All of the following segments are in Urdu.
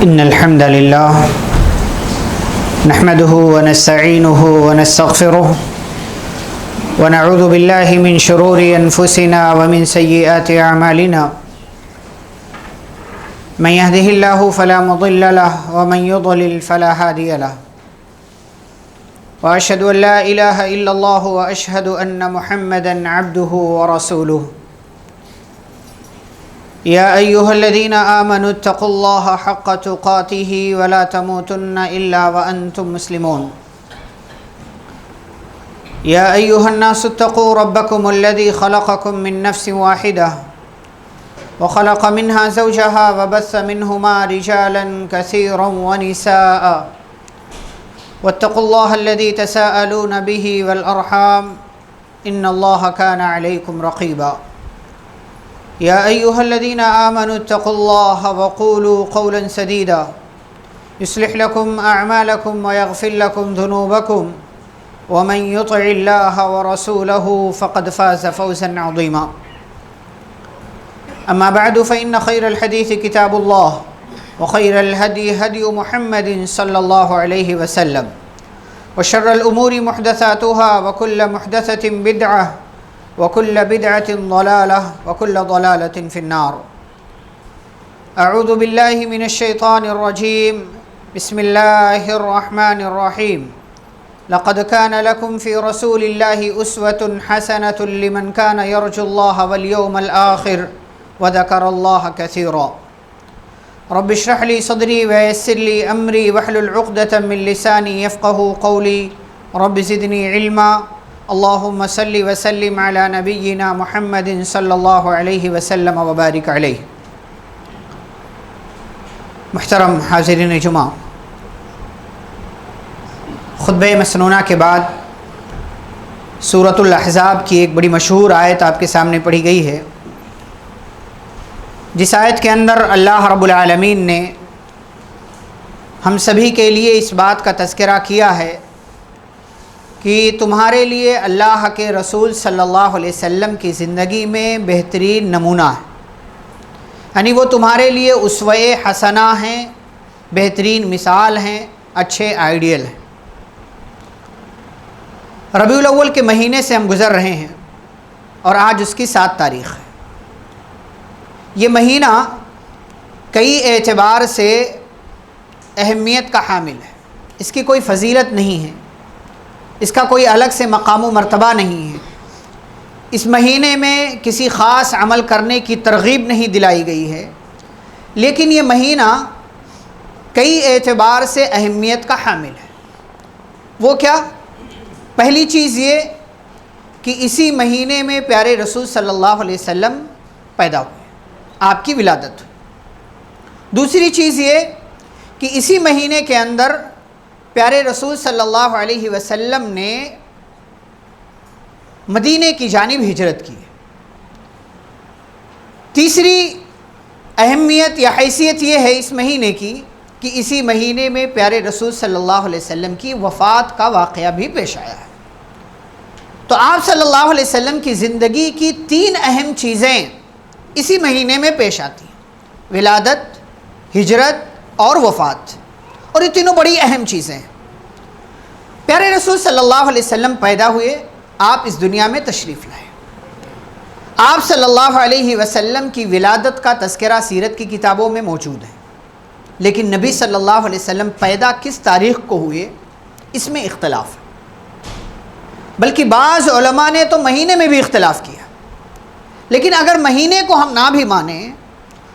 إن الحمد لله نحمده ونستعينه ونستغفره ونعوذ بالله من شرور أنفسنا ومن سيئات أعمالنا من يهده الله فلا مضل له ومن يضلل فلا هادي له وأشهد أن لا إله إلا الله وأشهد أن محمدا عبده ورسوله يا أيها الذين آمنوا اتقوا الله حق تقاته ولا تموتن إلا وأنتم مسلمون يا أيها الناس اتقوا ربكم الذي خلقكم من نفس واحدة وخلق منها زوجها وبث منهما رجالا كثيرا ونساء واتقوا الله الذي تساءلون به والأرحام إن الله كان عليكم رقيبا يا أيها الذين آمنوا اتقوا الله وقولوا قولا سديدا يصلح لكم أعمالكم ويغفر لكم ذنوبكم ومن يطع الله ورسوله فقد فاز فوزا عظيما أما بعد فإن خير الحديث كتاب الله وخير الهدي هدي محمد صلى الله عليه وسلم وشر الأمور محدثاتها وكل محدثة بدعة وكل بدعة ضلالة وكل ضلالة في النار أعوذ بالله من الشيطان الرجيم بسم الله الرحمن الرحيم لقد كان لكم في رسول الله أسوة حسنة لمن كان يرجو الله واليوم الآخر وذكر الله كثيرا رب اشرح لي صدري ويسر لي أمري واحلل عقدة من لساني يفقه قولي رب زدني علما اللهم صل وسلم على نبينا محمد صلی اللہ علیہ وسلم وبارک علیہ۔ محترم حاضرین جمعہ، خطبہ مسنونہ کے بعد سورۃ الاحزاب کی ایک بڑی مشہور آیت آپ کے سامنے پڑھی گئی ہے، جس آیت کے اندر اللہ رب العالمین نے ہم سبھی کے لیے اس بات کا تذکرہ کیا ہے کہ تمہارے لیے اللہ کے رسول صلی اللہ علیہ وسلم کی زندگی میں بہترین نمونہ ہے، یعنی وہ تمہارے لیے اسوہ حسنہ ہیں، بہترین مثال ہیں، اچھے آئیڈیل ہیں۔ ربیع الاول کے مہینے سے ہم گزر رہے ہیں اور آج اس کی 7 تاریخ ہے۔ یہ مہینہ کئی اعتبار سے اہمیت کا حامل ہے، اس کی کوئی فضیلت نہیں ہے، اس کا کوئی الگ سے مقام و مرتبہ نہیں ہے، اس مہینے میں کسی خاص عمل کرنے کی ترغیب نہیں دلائی گئی ہے، لیکن یہ مہینہ کئی اعتبار سے اہمیت کا حامل ہے۔ وہ کیا؟ پہلی چیز یہ کہ اسی مہینے میں پیارے رسول صلی اللہ علیہ وسلم پیدا ہوئے، آپ کی ولادت ہوئی۔ دوسری چیز یہ کہ اسی مہینے کے اندر پیارے رسول صلی اللہ علیہ وسلم نے مدینے کی جانب ہجرت کی۔ تیسری اہمیت یا حیثیت یہ ہے اس مہینے کی کہ اسی مہینے میں پیارے رسول صلی اللہ علیہ وسلم کی وفات کا واقعہ بھی پیش آیا ہے۔ تو آپ صلی اللہ علیہ وسلم کی زندگی کی 3 اہم چیزیں اسی مہینے میں پیش آتی ہیں: ولادت، ہجرت اور وفات، اور یہ تینوں بڑی اہم چیزیں ہیں۔ پیارے رسول صلی اللہ علیہ وسلم پیدا ہوئے، آپ اس دنیا میں تشریف لائے۔ آپ صلی اللہ علیہ وسلم کی ولادت کا تذکرہ سیرت کی کتابوں میں موجود ہے، لیکن نبی صلی اللہ علیہ وسلم پیدا کس تاریخ کو ہوئے اس میں اختلاف ہے، بلکہ بعض علماء نے تو مہینے میں بھی اختلاف کیا۔ لیکن اگر مہینے کو ہم نہ بھی مانیں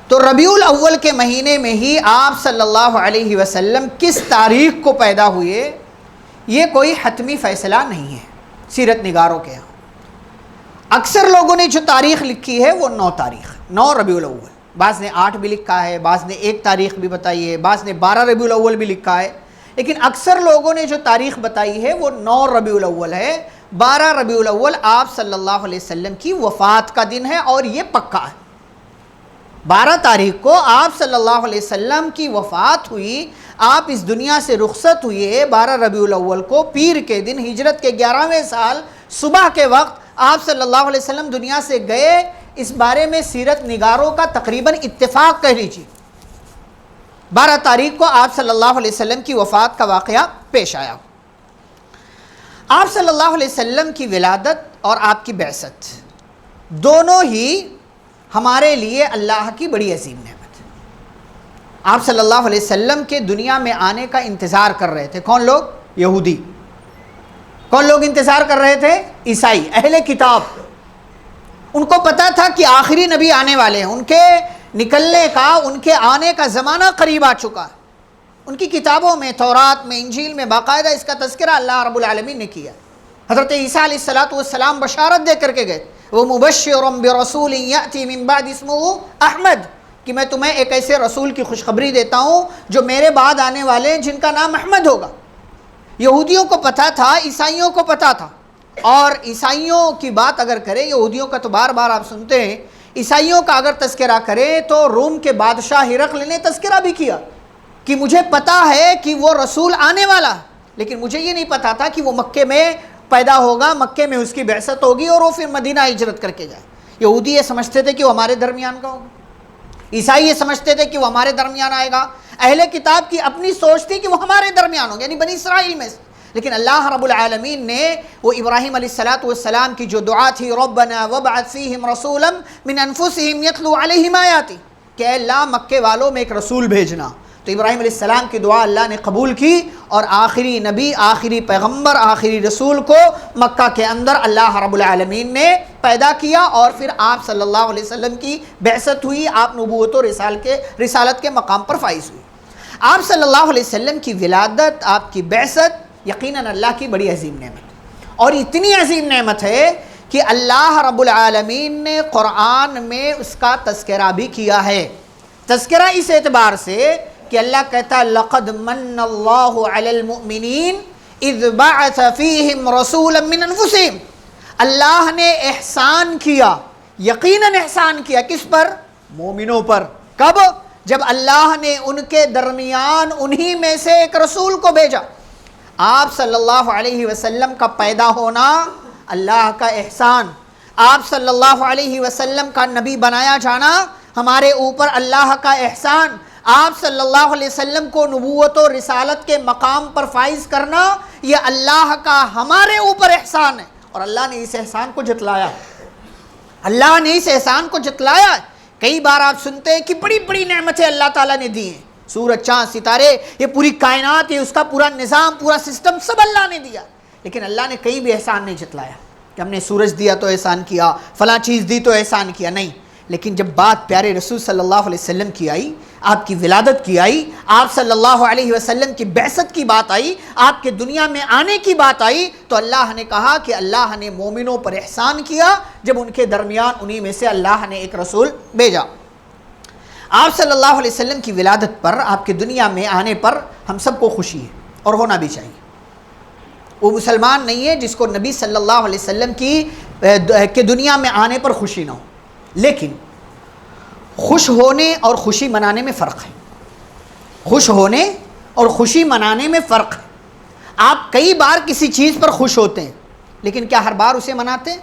تو ربیع الاول کے مہینے میں ہی آپ صلی اللہ علیہ وسلم کس تاریخ کو پیدا ہوئے یہ کوئی حتمی فیصلہ نہیں ہے سیرت نگاروں کے ہاں۔ اکثر لوگوں نے جو تاریخ لکھی ہے وہ 9 تاریخ، 9 ربیع الاول، بعض نے 8 بھی لکھا ہے، بعض نے 1 تاریخ بھی بتائی ہے، بعض نے 12 ربیع الاول بھی لکھا ہے، لیکن اکثر لوگوں نے جو تاریخ بتائی ہے وہ 9 ربیع الاول ہے۔ 12 ربیع الاول آپ صلی اللہ علیہ وسلم کی وفات کا دن ہے، اور یہ پکا ہے۔ 12 تاریخ کو آپ صلی اللہ علیہ وسلم کی وفات ہوئی، آپ اس دنیا سے رخصت ہوئے 12 ربیع الاول کو، پیر کے دن، ہجرت کے 11ویں سال صبح کے وقت آپ صلی اللہ علیہ وسلم دنیا سے گئے۔ اس بارے میں سیرت نگاروں کا تقریباً اتفاق کہہ لیجیے۔ 12 تاریخ کو آپ صلی اللہ علیہ وسلم کی وفات کا واقعہ پیش آیا۔ آپ صلی اللہ علیہ وسلم کی ولادت اور آپ کی بعثت دونوں ہی ہمارے لیے اللہ کی بڑی عظیم نعمت ہے۔ آپ صلی اللہ علیہ وسلم کے دنیا میں آنے کا انتظار کر رہے تھے کون لوگ؟ یہودی۔ کون لوگ انتظار کر رہے تھے؟ عیسائی، اہل کتاب۔ ان کو پتا تھا کہ آخری نبی آنے والے ہیں، ان کے نکلنے کا، ان کے آنے کا زمانہ قریب آ چکا ہے۔ ان کی کتابوں میں، تورات میں، انجیل میں باقاعدہ اس کا تذکرہ اللہ رب العالمین نے کیا۔ حضرت عیسیٰ علیہ السلام بشارت دے کر کے گئے، وہ مبشر برسول یأتی من بعد اسمہ احمد، کہ میں تمہیں ایک ایسے رسول کی خوشخبری دیتا ہوں جو میرے بعد آنے والے ہیں جن کا نام احمد ہوگا۔ یہودیوں کو پتا تھا، عیسائیوں کو پتا تھا، اور عیسائیوں کی بات اگر کریں، یہودیوں کا تو بار بار آپ سنتے ہیں، عیسائیوں کا اگر تذکرہ کریں تو روم کے بادشاہ ہرقل نے تذکرہ بھی کیا کہ مجھے پتا ہے کہ وہ رسول آنے والا، لیکن مجھے یہ نہیں پتا تھا کہ وہ مکے میں پیدا ہوگا، مکے میں اس کی بعثت ہوگی اور وہ پھر مدینہ ہجرت کر کے جائے۔ یہودی یہ سمجھتے تھے کہ وہ ہمارے درمیان کا ہوگا، عیسائی یہ سمجھتے تھے کہ وہ ہمارے درمیان آئے گا، اہل کتاب کی اپنی سوچ تھی کہ وہ ہمارے درمیان ہوگا، یعنی بنی اسرائیل میں سے۔ لیکن اللہ رب العالمین نے وہ ابراہیم علیہ السلام کی جو دعا تھی، ربنا وابعث فیہم رسولا من انفسہم یتلو علیہم آیاتی، کہ اے اللہ مکے والوں میں ایک رسول بھیجنا، تو ابراہیم علیہ السلام کی دعا اللہ نے قبول کی، اور آخری نبی، آخری پیغمبر، آخری رسول کو مکہ کے اندر اللہ رب العالمین نے پیدا کیا، اور پھر آپ صلی اللہ علیہ وسلم کی بعثت ہوئی، آپ نبوت و رسالت کے مقام پر فائز ہوئی۔ آپ صلی اللہ علیہ وسلم کی ولادت، آپ کی بعثت یقیناً اللہ کی بڑی عظیم نعمت ہے، اور اتنی عظیم نعمت ہے کہ اللہ رب العالمین نے قرآن میں اس کا تذکرہ بھی کیا ہے۔ تذکرہ اس اعتبار سے کہ اللہ کہتا ہے لَقَدْ مَنَّ اللَّهُ عَلَى الْمُؤْمِنِينَ اِذْ بَعَثَ فِيهِمْ رَسُولًا مِّنْ أَنفُسِهِمْ، اللہ نے احسان کیا، یقیناً احسان کیا، کس پر؟ مومنوں پر۔ کب؟ جب اللہ نے ان کے درمیان انہی میں سے ایک رسول کو بھیجا۔ آپ صلی اللہ علیہ وسلم کا پیدا ہونا اللہ کا احسان، آپ صلی اللہ علیہ وسلم کا نبی بنایا جانا ہمارے اوپر اللہ کا احسان، آپ صلی اللہ علیہ وسلم کو نبوت و رسالت کے مقام پر فائز کرنا یہ اللہ کا ہمارے اوپر احسان ہے، اور اللہ نے اس احسان کو جتلایا، اللہ نے اس احسان کو جتلایا۔ کئی بار آپ سنتے ہیں کہ بڑی بڑی نعمتیں اللہ تعالیٰ نے دی ہیں، سورج، چاند، ستارے، یہ پوری کائنات، یہ اس کا پورا نظام، پورا سسٹم سب اللہ نے دیا، لیکن اللہ نے کئی بھی احسان نہیں جتلایا کہ ہم نے سورج دیا تو احسان کیا، فلاں چیز دی تو احسان کیا، نہیں۔ لیکن جب بات پیارے رسول صلی اللہ علیہ وسلم کی آئی، آپ کی ولادت کی آئی، آپ صلی اللہ علیہ وسلم کی بعثت کی بات آئی، آپ کے دنیا میں آنے کی بات آئی، تو اللہ نے کہا کہ اللہ نے مومنوں پر احسان کیا جب ان کے درمیان انہی میں سے اللہ نے ایک رسول بھیجا۔ آپ صلی اللہ علیہ وسلم کی ولادت پر، آپ کے دنیا میں آنے پر ہم سب کو خوشی ہے، اور ہونا بھی چاہیے۔ وہ مسلمان نہیں ہے جس کو نبی صلی اللہ علیہ وسلم کی دنیا میں آنے پر خوشی نہ ہو، لیکن خوش ہونے اور خوشی منانے میں فرق ہے۔ خوش ہونے اور خوشی منانے میں فرق ہے۔ آپ کئی بار کسی چیز پر خوش ہوتے ہیں، لیکن کیا ہر بار اسے مناتے ہیں؟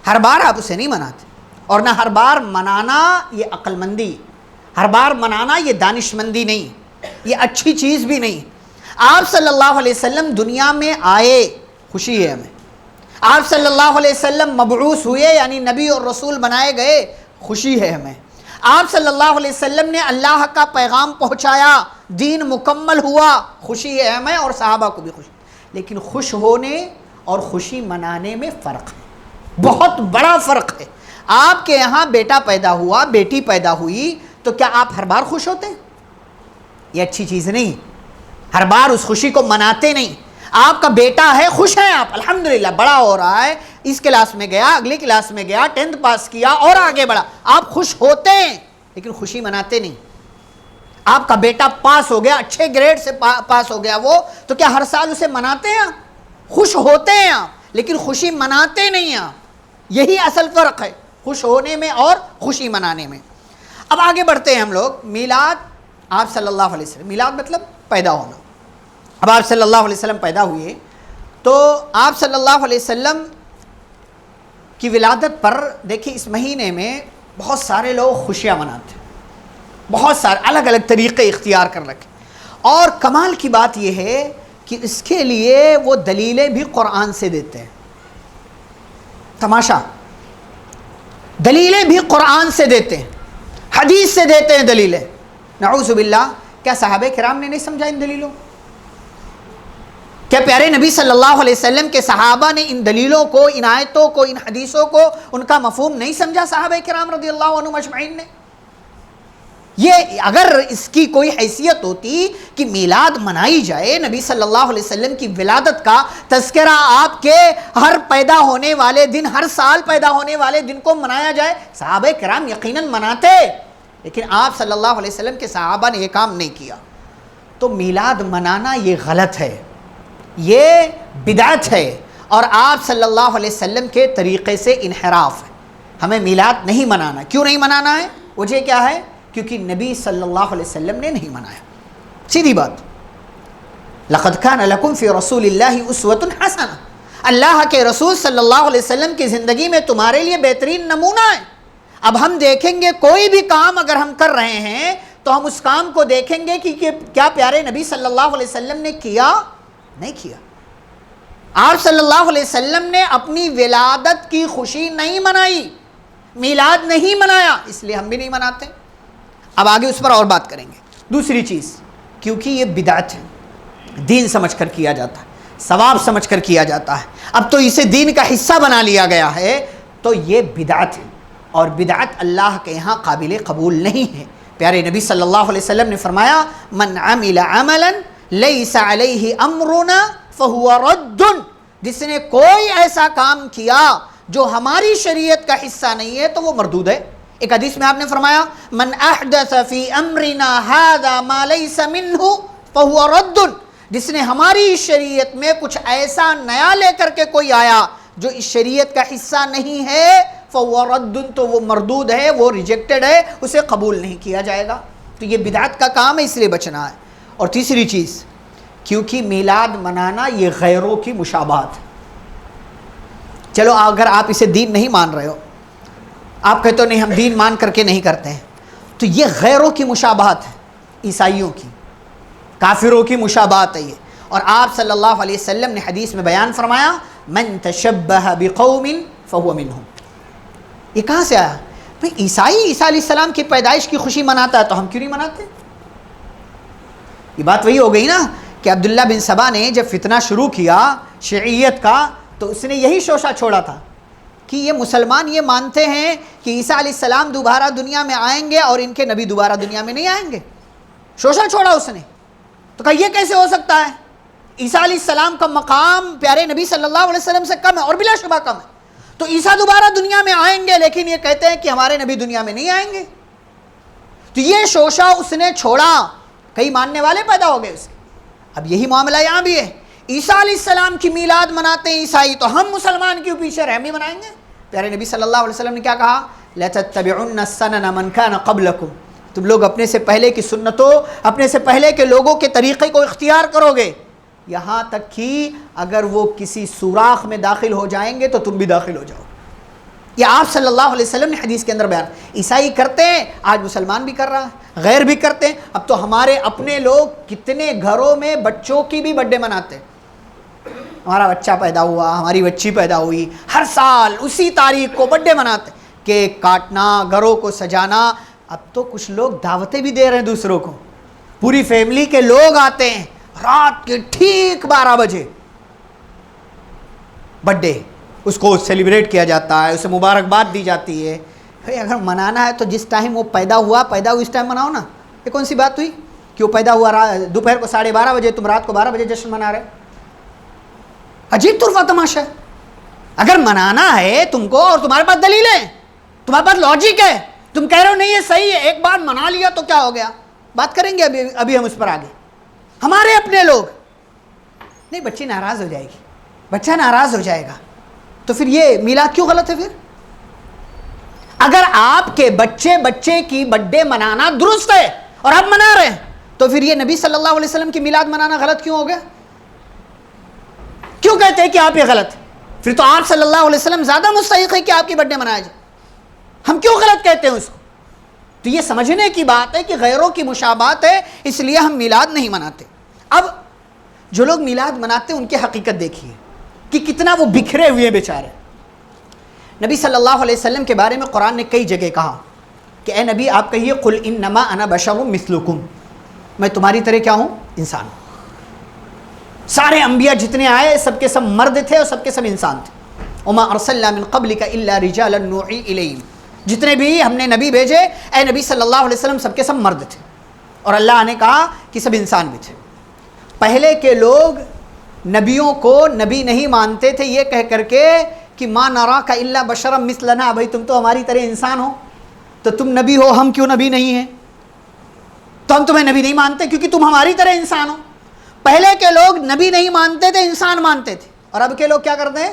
ہر بار آپ اسے نہیں مناتے، اور نہ ہر بار منانا یہ عقل مندی، ہر بار منانا یہ دانش مندی نہیں، یہ اچھی چیز بھی نہیں۔ آپ صلی اللہ علیہ وسلم دنیا میں آئے، خوشی ہے ہمیں۔ آپ صلی اللہ علیہ وسلم مبعوث ہوئے، یعنی نبی اور رسول بنائے گئے، خوشی ہے ہمیں۔ آپ صلی اللہ علیہ وسلم نے اللہ کا پیغام پہنچایا، دین مکمل ہوا، خوشی ہے ہمیں اور صحابہ کو بھی خوشی۔ لیکن خوش ہونے اور خوشی منانے میں فرق ہے، بہت بڑا فرق ہے۔ آپ کے یہاں بیٹا پیدا ہوا، بیٹی پیدا ہوئی، تو کیا آپ ہر بار خوش ہوتے ہیں؟ یہ اچھی چیز نہیں، ہر بار اس خوشی کو مناتے نہیں۔ آپ کا بیٹا ہے، خوش ہیں آپ، الحمدللہ بڑا ہو رہا ہے، اس کلاس میں گیا، اگلی کلاس میں گیا، 10th پاس کیا اور آگے بڑھا، آپ خوش ہوتے ہیں لیکن خوشی مناتے نہیں۔ آپ کا بیٹا پاس ہو گیا، اچھے گریڈ سے پاس ہو گیا وہ، تو کیا ہر سال اسے مناتے ہیں آپ؟ خوش ہوتے ہیں آپ لیکن خوشی مناتے نہیں آپ۔ یہی اصل فرق ہے خوش ہونے میں اور خوشی منانے میں۔ اب آگے بڑھتے ہیں ہم لوگ۔ میلاد، آپ صلی اللہ علیہ وسلم، میلاد مطلب پیدا ہونا۔ اب آپ صلی اللہ علیہ وسلم پیدا ہوئے تو آپ صلی اللہ علیہ وسلم کی ولادت پر دیکھیں اس مہینے میں بہت سارے لوگ خوشیاں مناتے ہیں۔ بہت سارے الگ الگ طریقے اختیار کر رکھے. اور کمال کی بات یہ ہے کہ اس کے لیے وہ دلیلیں بھی قرآن سے دیتے ہیں. تماشا، دلیلیں بھی قرآن سے دیتے ہیں، حدیث سے دیتے ہیں دلیلیں. نعوذ باللہ، کیا صحابہ کرام نے نہیں سمجھا ان دلیلوں؟ کیا پیارے نبی صلی اللہ علیہ وسلم کے صحابہ نے ان دلیلوں کو، ان آیتوں کو، ان حدیثوں کو، ان کا مفہوم نہیں سمجھا صحابہ کرام رضی اللہ عنہم اجمعین نے؟ یہ اگر اس کی کوئی حیثیت ہوتی کہ میلاد منائی جائے، نبی صلی اللہ علیہ وسلم کی ولادت کا تذکرہ آپ کے ہر پیدا ہونے والے دن، ہر سال پیدا ہونے والے دن کو منایا جائے، صحابہ کرام یقیناً مناتے. لیکن آپ صلی اللہ علیہ وسلم کے صحابہ نے یہ کام نہیں کیا. تو میلاد منانا یہ غلط ہے، یہ بدعت ہے، اور آپ صلی اللہ علیہ وسلم کے طریقے سے انحراف ہے. ہمیں میلاد نہیں منانا. کیوں نہیں منانا ہے؟ وجہ کیا ہے؟ کیونکہ نبی صلی اللہ علیہ وسلم نے نہیں منایا. سیدھی بات. لَقَدْ كَانَ لَكُمْ فِي رَسُولِ اللَّهِ أُسْوَةٌ حَسَنَةٌ، اللہ کے رسول صلی اللہ علیہ وسلم کی زندگی میں تمہارے لیے بہترین نمونہ ہے. اب ہم دیکھیں گے کوئی بھی کام اگر ہم کر رہے ہیں تو ہم اس کام کو دیکھیں گے کہ کیا پیارے نبی صلی اللہ علیہ وسلم نے کیا؟ نہیں کیا. آپ صلی اللہ علیہ وسلم نے اپنی ولادت کی خوشی نہیں منائی، میلاد نہیں منایا، اس لیے ہم بھی نہیں مناتے. اب آگے اس پر اور بات کریں گے. دوسری چیز، کیونکہ یہ بدعت ہے، دین سمجھ کر کیا جاتا ہے، ثواب سمجھ کر کیا جاتا ہے، اب تو اسے دین کا حصہ بنا لیا گیا ہے، تو یہ بدعت ہے، اور بدعت اللہ کے یہاں قابل قبول نہیں ہے. پیارے نبی صلی اللہ علیہ وسلم نے فرمایا من عمل عملا لیس علیہ امرنا فہو رد، جس نے کوئی ایسا کام کیا جو ہماری شریعت کا حصہ نہیں ہے تو وہ مردود ہے. ایک حدیث میں آپ نے فرمایا من احدث فی امرنا ھذا ما لیس منہ فہو رد، جس نے ہماری شریعت میں کچھ ایسا نیا لے کر کے کوئی آیا جو اس شریعت کا حصہ نہیں ہے فہو رد، تو وہ مردود ہے، وہ ریجیکٹڈ ہے، اسے قبول نہیں کیا جائے گا. تو یہ بدعت کا کام ہے، اس لیے بچنا ہے. اور تیسری چیز، کیونکہ میلاد منانا یہ غیروں کی مشابہت ہے. چلو اگر آپ اسے دین نہیں مان رہے ہو، آپ کہتے ہو نہیں ہم دین مان کر کے نہیں کرتے ہیں، تو یہ غیروں کی مشابہت ہے، عیسائیوں کی، کافروں کی مشابہت ہے یہ. اور آپ صلی اللہ علیہ وسلم نے حدیث میں بیان فرمایا من تشبہ بقوم فہو منہم. یہ کہاں سے آیا؟ بھئی عیسیٰ علیہ السلام کی پیدائش کی خوشی مناتا ہے تو ہم کیوں نہیں مناتے؟ یہ بات وہی ہو گئی نا کہ عبداللہ بن سبا نے جب فتنہ شروع کیا شیعیت کا تو اس نے یہی شوشہ چھوڑا تھا کہ یہ مسلمان یہ مانتے ہیں کہ عیسیٰ علیہ السلام دوبارہ دنیا میں آئیں گے اور ان کے نبی دوبارہ دنیا میں نہیں آئیں گے. شوشہ چھوڑا اس نے. تو کہا یہ کیسے ہو سکتا ہے؟ عیسیٰ علیہ السلام کا مقام پیارے نبی صلی اللہ علیہ وسلم سے کم ہے، اور بلا شبہ کم ہے. تو عیسیٰ دوبارہ دنیا میں آئیں گے لیکن یہ کہتے ہیں کہ ہمارے نبی دنیا میں نہیں آئیں گے. تو یہ شوشہ اس نے چھوڑا، کئی ماننے والے پیدا ہو گئے اس کے. اب یہی معاملہ یہاں بھی ہے. عیسیٰ علیہ السلام کی میلاد مناتے ہیں عیسائی، تو ہم مسلمان کیوں پیچھے رحمی منائیں گے؟ پیارے نبی صلی اللہ علیہ وسلم نے کیا کہا؟ لَتَتَّبِعُنَّ السَّنَنَ مَنْ كَانَ قَبْلَكُمْ، تم لوگ اپنے سے پہلے کی سنتوں، اپنے سے پہلے کے لوگوں کے طریقے کو اختیار کرو گے، یہاں تک کہ اگر وہ کسی سوراخ میں داخل ہو جائیں گے تو تم بھی داخل ہو جاؤ. یہ آپ صلی اللہ علیہ وسلم نے حدیث کے اندر بیان. عیسائی کرتے ہیں، آج مسلمان بھی کر رہا ہے، غیر بھی کرتے ہیں. اب تو ہمارے اپنے لوگ کتنے گھروں میں بچوں کی بھی برتھ ڈے مناتے ہیں. ہمارا بچہ پیدا ہوا، ہماری بچی پیدا ہوئی، ہر سال اسی تاریخ کو برتھ ڈے مناتے ہیں. کیک کاٹنا، گھروں کو سجانا. اب تو کچھ لوگ دعوتیں بھی دے رہے ہیں دوسروں کو، پوری فیملی کے لوگ آتے ہیں، رات کے ٹھیک 12 بجے برتھ ڈے اس کو سیلیبریٹ کیا جاتا ہے، اسے مبارکباد دی جاتی ہے. اگر منانا ہے تو جس ٹائم وہ پیدا ہوا اس ٹائم مناؤ نا. یہ کون سی بات ہوئی کہ وہ پیدا ہوا دوپہر کو 12:30 بجے، تم رات کو 12 بجے جشن منا رہے؟ عجیب طرفہ تماشا ہے. اگر منانا ہے تم کو اور تمہارے پاس دلیل ہے، تمہارے پاس لاجک ہے، تم کہہ رہے ہو نہیں یہ صحیح ہے، ایک بار منا لیا تو کیا ہو گیا؟ بات کریں گے ابھی ہم اس پر آگے. ہمارے اپنے لوگ نہیں، بچی ناراض ہو جائے گی، بچہ ناراض ہو جائے گا، تو پھر یہ میلاد کیوں غلط ہے؟ پھر اگر آپ کے بچے کی برتھ ڈے منانا درست ہے اور آپ منا رہے ہیں تو پھر یہ نبی صلی اللہ علیہ وسلم کی میلاد منانا غلط کیوں ہو گیا؟ کیوں کہتے ہیں کہ آپ یہ غلط ہے؟ پھر تو آپ صلی اللہ علیہ وسلم زیادہ مستحق ہے کہ آپ کی برتھ ڈے منایا جائے. ہم کیوں غلط کہتے ہیں اس کو؟ تو یہ سمجھنے کی بات ہے کہ غیروں کی مشابہت ہے، اس لیے ہم میلاد نہیں مناتے۔ اب جو لوگ میلاد مناتے ہیں ان کی حقیقت دیکھیے کہ کتنا وہ بکھرے ہوئے بیچارے۔ نبی صلی اللہ علیہ وسلم کے بارے میں قرآن نے کئی جگہ کہا کہ اے نبی آپ کہیے قل انما انا بشر مثلکم، میں تمہاری طرح کیا ہوں؟ انسان ہوں۔ سارے انبیاء جتنے آئے سب کے سب مرد تھے اور سب کے سب انسان تھے۔ وما ارسلنا من قبلک الا رجالا نوحی الیہم، جتنے بھی ہم نے نبی بھیجے اے نبی صلی اللہ علیہ وسلم سب کے سب مرد تھے، اور اللہ نے کہا کہ سب انسان بھی تھے۔ پہلے کے لوگ نبیوں کو نبی نہیں مانتے تھے یہ کہہ کر کے کہ ما نراک الا بشرا مثلنا، بھائی تم تو ہماری طرح انسان ہو تو تم نبی ہو، ہم کیوں نبی نہیں ہیں؟ تو ہم تمہیں نبی نہیں مانتے کیونکہ تم ہماری طرح انسان ہو۔ پہلے کے لوگ نبی نہیں مانتے تھے، انسان مانتے تھے، اور اب کے لوگ کیا کرتے ہیں؟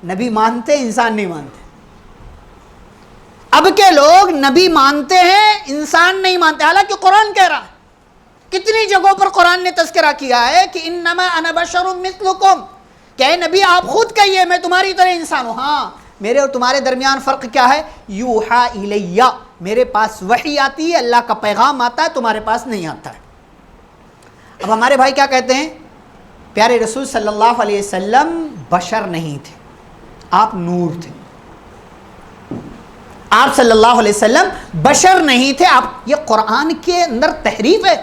نبی مانتے انسان نہیں مانتے۔ اب کے لوگ نبی مانتے ہیں انسان نہیں مانتے، حالانکہ قرآن کہہ رہا ہے، کتنی جگہوں پر قرآن نے تذکرہ کیا ہے کہ انما انا بشر مثلکم، کہ اے نبی آپ خود کہیے میں تمہاری طرح انسان ہوں۔ ہاں میرے اور تمہارے درمیان فرق کیا ہے؟ یوحا الیہ، میرے پاس وحی آتی ہے، اللہ کا پیغام آتا ہے، تمہارے پاس نہیں آتا ہے۔ اب ہمارے بھائی کیا کہتے ہیں؟ پیارے رسول صلی اللہ علیہ وسلم بشر نہیں تھے، آپ نور تھے۔ آپ صلی اللہ علیہ وسلم بشر نہیں تھے، آپ، یہ قرآن کے اندر تحریف ہے،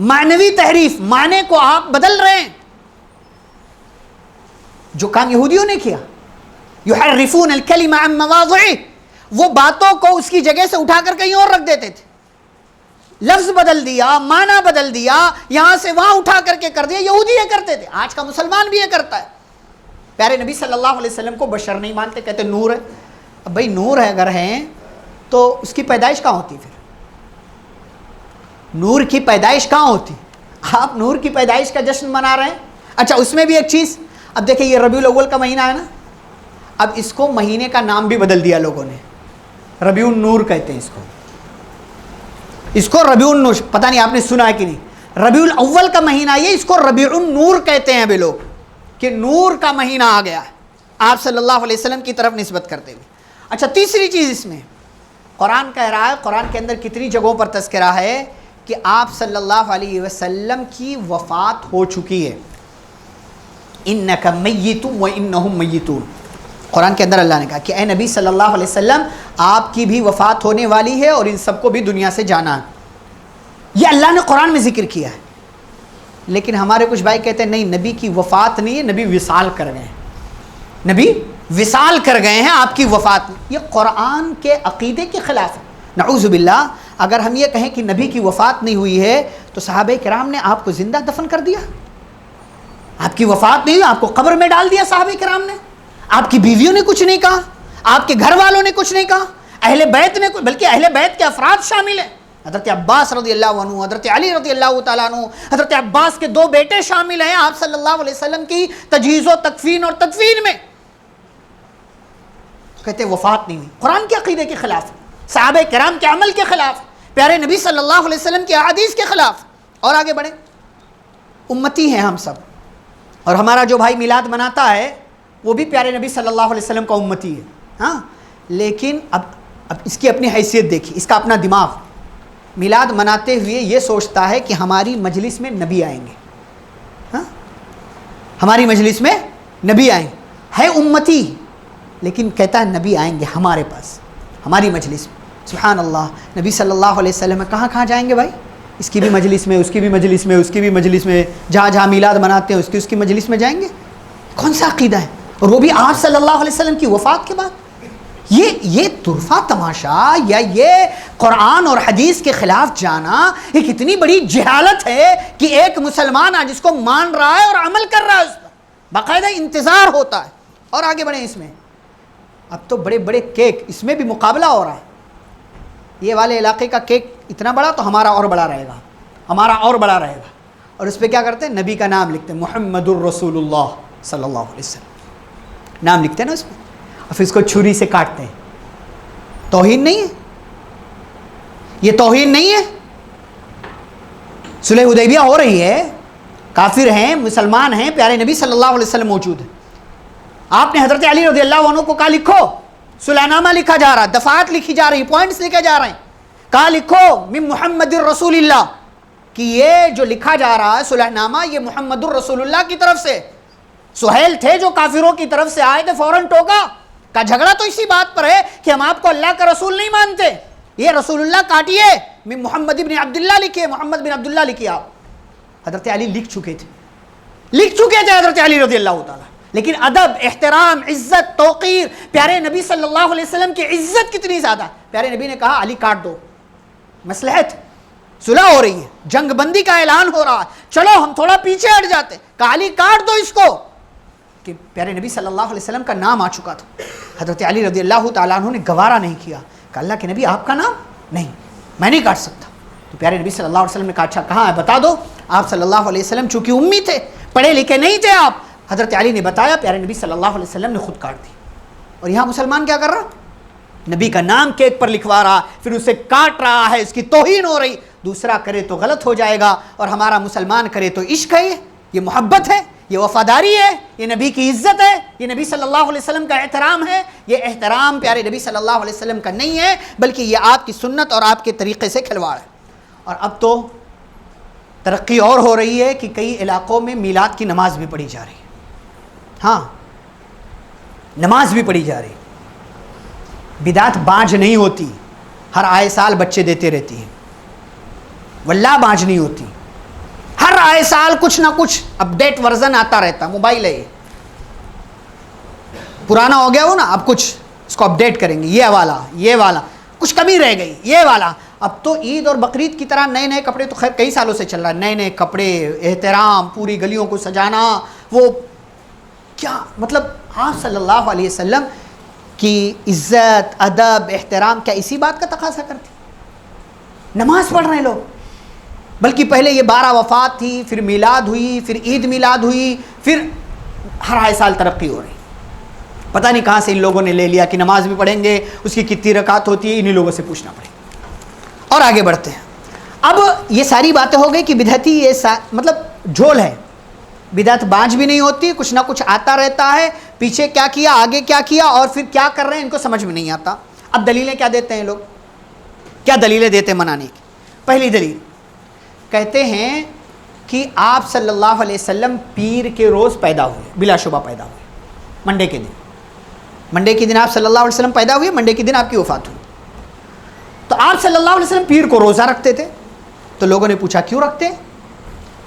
معنوی تحریف، معنی کو آپ بدل رہے ہیں۔ جو کام یہودیوں نے کیا، یحرفون الکلم عن مواضعہ، وہ باتوں کو اس کی جگہ سے اٹھا کر کہیں اور رکھ دیتے تھے، لفظ بدل دیا، معنی بدل دیا، یہاں سے وہاں اٹھا کر کے کر دیا۔ یہودی یہ کرتے تھے، آج کا مسلمان بھی یہ کرتا ہے۔ پیارے نبی صلی اللہ علیہ وسلم کو بشر نہیں مانتے، کہتے نور ہے۔ اب بھائی نور ہے اگر ہیں تو اس کی پیدائش کہاں ہوتی؟ پھر نور کی پیدائش کہاں ہوتی؟ آپ نور کی پیدائش کا جشن منا رہے ہیں۔ اچھا اس میں بھی ایک چیز، اب دیکھیں یہ ربیع الاول کا مہینہ ہے نا، اب اس کو مہینے کا نام بھی بدل دیا لوگوں نے، ربیع النور کہتے ہیں اس کو ربیع النور، پتہ نہیں آپ نے سنا ہے کہ نہیں، ربیع الاول کا مہینہ یہ، اس کو ربیع النور کہتے ہیں ابھی لوگ، کہ نور کا مہینہ آ گیا ہے آپ صلی اللہ علیہ وسلم کی طرف نسبت کرتے ہوئے۔ اچھا تیسری چیز اس میں قرآن کہہ رہا ہے، قرآن کے اندر کتنی جگہوں پر تذکرہ ہے کہ آپ صلی اللہ علیہ وسلم کی وفات ہو چکی ہے۔ انک میت وانہم میتون، قرآن کے اندر اللہ نے کہا کہ اے نبی صلی اللہ علیہ وسلم آپ کی بھی وفات ہونے والی ہے اور ان سب کو بھی دنیا سے جانا ہے۔ یہ اللہ نے قرآن میں ذکر کیا ہے، لیکن ہمارے کچھ بھائی کہتے ہیں نہیں نبی کی وفات نہیں ہے، نبی وصال کر گئے ہیں، نبی وصال کر گئے ہیں، آپ کی وفات نہیں۔ یہ قرآن کے عقیدے کے خلاف ہے، نعوذ باللہ۔ اگر ہم یہ کہیں کہ نبی کی وفات نہیں ہوئی ہے تو صحابہ کرام نے آپ کو زندہ دفن کر دیا، آپ کی وفات نہیں ہوئی، آپ کو قبر میں ڈال دیا صحابہ کرام نے، آپ کی بیویوں نے کچھ نہیں کہا، آپ کے گھر والوں نے کچھ نہیں کہا، اہل بیت نے، بلکہ اہل بیت کے افراد شامل ہیں، حضرت عباس رضی اللہ عنہ، حضرت علی رضی اللہ تعالیٰ عنہ، حضرت عباس کے 2 بیٹے شامل ہیں آپ صلی اللہ علیہ وسلم کی تجہیز و تکفین اور تدفین میں۔ کہتے وفات نہیں ہوئی، قرآن کے عقیدے کے خلاف، صحابہ کرام کے عمل کے خلاف، پیارے نبی صلی اللہ علیہ وسلم کی احادیث کے خلاف۔ اور آگے بڑھیں، امتی ہیں ہم سب، اور ہمارا جو بھائی میلاد مناتا ہے وہ بھی پیارے نبی صلی اللہ علیہ وسلم کا امتی ہے، ہاں، لیکن اب اس کی اپنی حیثیت دیکھیے، اس کا اپنا دماغ میلاد مناتے ہوئے یہ سوچتا ہے کہ ہماری مجلس میں نبی آئیں گے، ہاں، ہماری مجلس میں نبی آئیں گے، ہے امتی لیکن کہتا ہے نبی آئیں گے ہمارے پاس، ہماری مجلس میں۔ سبحان اللہ، نبی صلی اللہ علیہ وسلم کہاں کہاں جائیں گے بھائی؟ اس کی بھی مجلس میں، اس کی بھی مجلس میں، اس کی بھی مجلس میں، جہاں جہاں میلاد مناتے ہیں اس کی مجلس میں جائیں گے؟ کون سا عقیدہ ہے؟ اور وہ بھی آپ صلی اللہ علیہ وسلم کی وفات کے بعد۔ یہ طرفہ تماشا یا یہ قرآن اور حدیث کے خلاف جانا ایک اتنی بڑی جہالت ہے کہ ایک مسلمان آج اس کو مان رہا ہے اور عمل کر رہا ہے، اس پر باقاعدہ انتظار ہوتا ہے۔ اور آگے بڑھیں، اس میں اب تو بڑے بڑے کیک، اس میں بھی مقابلہ ہو رہا ہے، یہ والے علاقے کا کیک اتنا بڑا تو ہمارا اور بڑا رہے گا، ہمارا اور بڑا رہے گا، اور اس پہ کیا کرتے ہیں؟ نبی کا نام لکھتے ہیں، محمد الرسول اللہ صلی اللہ علیہ وسلم نام لکھتے ہیں نا اس پہ، اور پھر اس کو چھری سے کاٹتے ہیں۔ توہین نہیں ہے؟ یہ توہین نہیں ہے؟ صلح حدیبیہ ہو رہی ہے، کافر ہیں، مسلمان ہیں، پیارے نبی صلی اللہ علیہ وسلم موجود ہیں، آپ نے حضرت علی رضی اللہ عنہ کو کہا لکھو، صلح نامہ لکھا جا رہا، دفعات لکھی جا رہی، پوائنٹس لکھے جا رہے ہیں، کہا لکھو من محمد الرسول اللہ، کہ یہ جو لکھا جا رہا ہے صلح نامہ یہ محمد الرسول اللہ کی طرف سے. سہیل تھے جو کافروں کی طرف سے آئے تھے، فوراً ٹوکا، کہا جھگڑا تو اسی بات پر ہے کہ ہم آپ کو اللہ کا رسول نہیں مانتے، یہ رسول اللہ کاٹیے، میں محمد بن عبداللہ لکھیے، محمد بن عبداللہ لکھیے. آپ حضرت علی لکھ چکے تھے حضرت علی رضی اللہ تعالیٰ. لیکن ادب، احترام، عزت، توقیر، پیارے نبی صلی اللہ علیہ وسلم کی عزت کتنی زیادہ. پیارے نبی نے کہا علی کاٹ دو، مصلحت، صلح ہو رہی ہے، جنگ بندی کا اعلان ہو رہا ہے، چلو ہم تھوڑا پیچھے ہٹ جاتے. کہا علی کاٹ دو اس کو، کہ پیارے نبی صلی اللہ علیہ وسلم کا نام آ چکا تھا. حضرت علی رضی اللہ تعالیٰ عنہ نے گوارا نہیں کیا، کہ اللہ کے نبی آپ کا نام نہیں، میں نہیں کاٹ سکتا. تو پیارے نبی صلی اللہ علیہ وسلم نے کہا اچھا کہاں ہے بتا دو. آپ صلی اللہ علیہ وسلم چونکہ امی تھے، پڑھے لکھے نہیں تھے آپ، حضرت علی نے بتایا، پیارے نبی صلی اللہ علیہ وسلم نے خود کاٹ دی. اور یہاں مسلمان کیا کر رہا؟ نبی کا نام کیک پر لکھوا رہا، پھر اسے کاٹ رہا ہے، اس کی توہین ہو رہی. دوسرا کرے تو غلط ہو جائے گا، اور ہمارا مسلمان کرے تو عشق ہے، یہ محبت ہے، یہ وفاداری ہے، یہ نبی کی عزت ہے، یہ نبی صلی اللہ علیہ وسلم کا احترام ہے. یہ احترام پیارے نبی صلی اللہ علیہ وسلم کا نہیں ہے، بلکہ یہ آپ کی سنت اور آپ کے طریقے سے کھلواڑ ہے. اور اب تو ترقی اور ہو رہی ہے کہ کئی علاقوں میں میلاد کی نماز بھی پڑھی جا رہی ہے. ہاں، نماز بھی پڑھی جا رہی. بدعت بانج نہیں ہوتی، ہر آئے سال بچے دیتے رہتی ہیں، واللہ بانج نہیں ہوتی. ہر آئے سال کچھ نہ کچھ اپڈیٹ ورژن آتا رہتا. موبائل ہے یہ، پرانا ہو گیا وہ نا، اب کچھ اس کو اپڈیٹ کریں گے، یہ والا کچھ کمی رہ گئی، یہ والا. اب تو عید اور بقرعید کی طرح نئے نئے کپڑے تو خیر کئی سالوں سے چل رہا ہے، نئے نئے کپڑے، احترام، پوری گلیوں کو سجانا. وہ کیا مطلب آپ صلی اللہ علیہ وسلم کی عزت، ادب، احترام کیا اسی بات کا تقاضا کرتی؟ نماز پڑھ رہے ہیں لوگ، بلکہ پہلے یہ 12 وفات تھی، پھر میلاد ہوئی، پھر عید میلاد ہوئی، پھر ہر آئے سال ترقی ہو رہی. پتہ نہیں کہاں سے ان لوگوں نے لے لیا کہ نماز بھی پڑھیں گے، اس کی کتنی رکعت ہوتی ہے، انہی لوگوں سے پوچھنا پڑے گا. اور آگے بڑھتے ہیں. اب یہ ساری باتیں ہو گئی کہ بدعتی یہ مطلب جھول ہے، بدعت بانج بھی نہیں ہوتی، کچھ نہ کچھ آتا رہتا ہے، پیچھے کیا کیا، آگے کیا کیا، اور پھر کیا کر رہے ہیں ان کو سمجھ میں نہیں آتا. اب دلیلیں کیا دیتے ہیں لوگ، کیا دلیلیں دیتے ہیں منانے کی؟ پہلی دلیل کہتے ہیں کہ آپ صلی اللہ علیہ وسلم پیر کے روز پیدا ہوئے، بلا شبہ پیدا ہوئے، منڈے کے دن آپ صلی اللہ علیہ وسلم پیدا ہوئے، منڈے کے دن آپ کی وفات ہوئی. تو آپ صلی اللہ علیہ وسلم پیر کو روزہ رکھتے تھے. تو لوگوں نے پوچھا کیوں رکھتے؟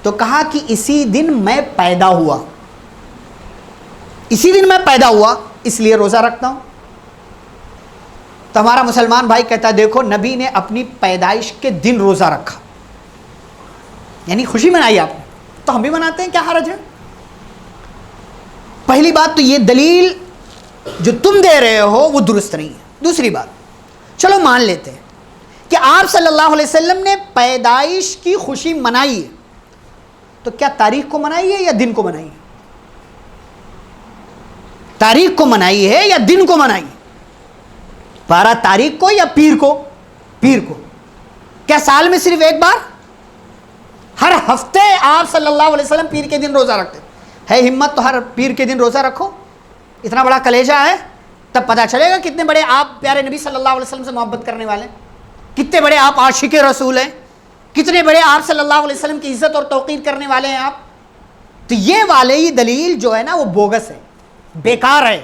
تو کہا کہ اسی دن میں پیدا ہوا، اس لیے روزہ رکھتا ہوں. تو ہمارا مسلمان بھائی کہتا ہے دیکھو نبی نے اپنی پیدائش کے دن روزہ رکھا، یعنی خوشی منائی آپ نے، تو ہم بھی مناتے ہیں، کیا حرج ہے؟ پہلی بات تو یہ دلیل جو تم دے رہے ہو وہ درست نہیں ہے. دوسری بات، چلو مان لیتے ہیں کہ آپ صلی اللہ علیہ وسلم نے پیدائش کی خوشی منائی ہے، تو کیا تاریخ کو منائی ہے یا دن کو منائی ہے؟ تاریخ کو منائی ہے یا دن کو منائی ہے؟ 12 تاریخ کو یا پیر کو؟ کیا سال میں صرف ایک بار؟ ہر ہفتے آپ صلی اللہ علیہ وسلم پیر کے دن روزہ رکھتے ہے. ہمت تو ہر پیر کے دن روزہ رکھو، اتنا بڑا کلیجہ ہے، تب پتہ چلے گا کتنے بڑے آپ پیارے نبی صلی اللہ علیہ وسلم سے محبت کرنے والے ہیں، کتنے بڑے آپ عاشق رسول ہیں، کتنے بڑے آپ صلی اللہ علیہ وسلم کی عزت اور توقیر کرنے والے ہیں آپ. تو یہ والی دلیل جو ہے نا وہ بوگس ہے، بیکار ہے،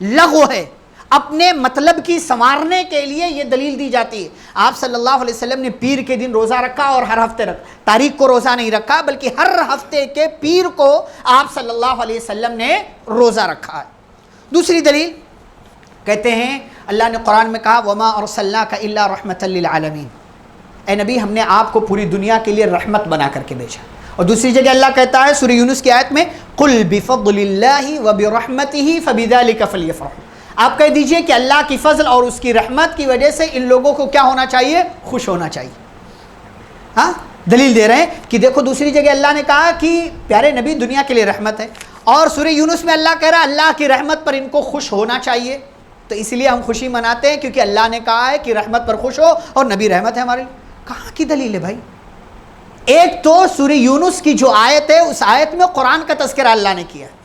لغو ہے. اپنے مطلب کی سنوارنے کے لیے یہ دلیل دی جاتی ہے. آپ صلی اللہ علیہ وسلم نے پیر کے دن روزہ رکھا اور ہر ہفتے تاریخ کو روزہ نہیں رکھا، بلکہ ہر ہفتے کے پیر کو آپ صلی اللہ علیہ وسلم نے روزہ رکھا ہے. دوسری دلیل کہتے ہیں اللہ نے قرآن میں کہا وَمَا أَرْسَلْنَاكَ إِلَّا رَحْمَةً لِلْعَالَمِينَ، اے نبی ہم نے آپ کو پوری دنیا کے لیے رحمت بنا کر کے بھیجا. اور دوسری جگہ اللہ کہتا ہے سورہ یونس کی آیت میں قُلْ بِفَضْلِ اللَّهِ وَبِرَحْمَتِهِ فَبِذَلِكَ فَلْيَفْرَحُوا، آپ کہہ دیجئے کہ اللہ کی فضل اور اس کی رحمت کی وجہ سے ان لوگوں کو کیا ہونا چاہیے؟ خوش ہونا چاہیے. ہاں دلیل دے رہے ہیں کہ دیکھو دوسری جگہ اللہ نے کہا کہ پیارے نبی دنیا کے لیے رحمت ہے، اور سورہ یونس میں اللہ کہہ رہا ہے اللہ کی رحمت پر ان کو خوش ہونا چاہیے. تو اس لیے ہم خوشی مناتے ہیں کیونکہ اللہ نے کہا ہے کہ رحمت پر خوش ہو اور نبی رحمت ہے ہمارے لیے. کہاں کی دلیل ہے بھائی؟ ایک تو سورہ یونس کی جو آیت ہے اس آیت میں قرآن کا تذکرہ اللہ نے کیا ہے،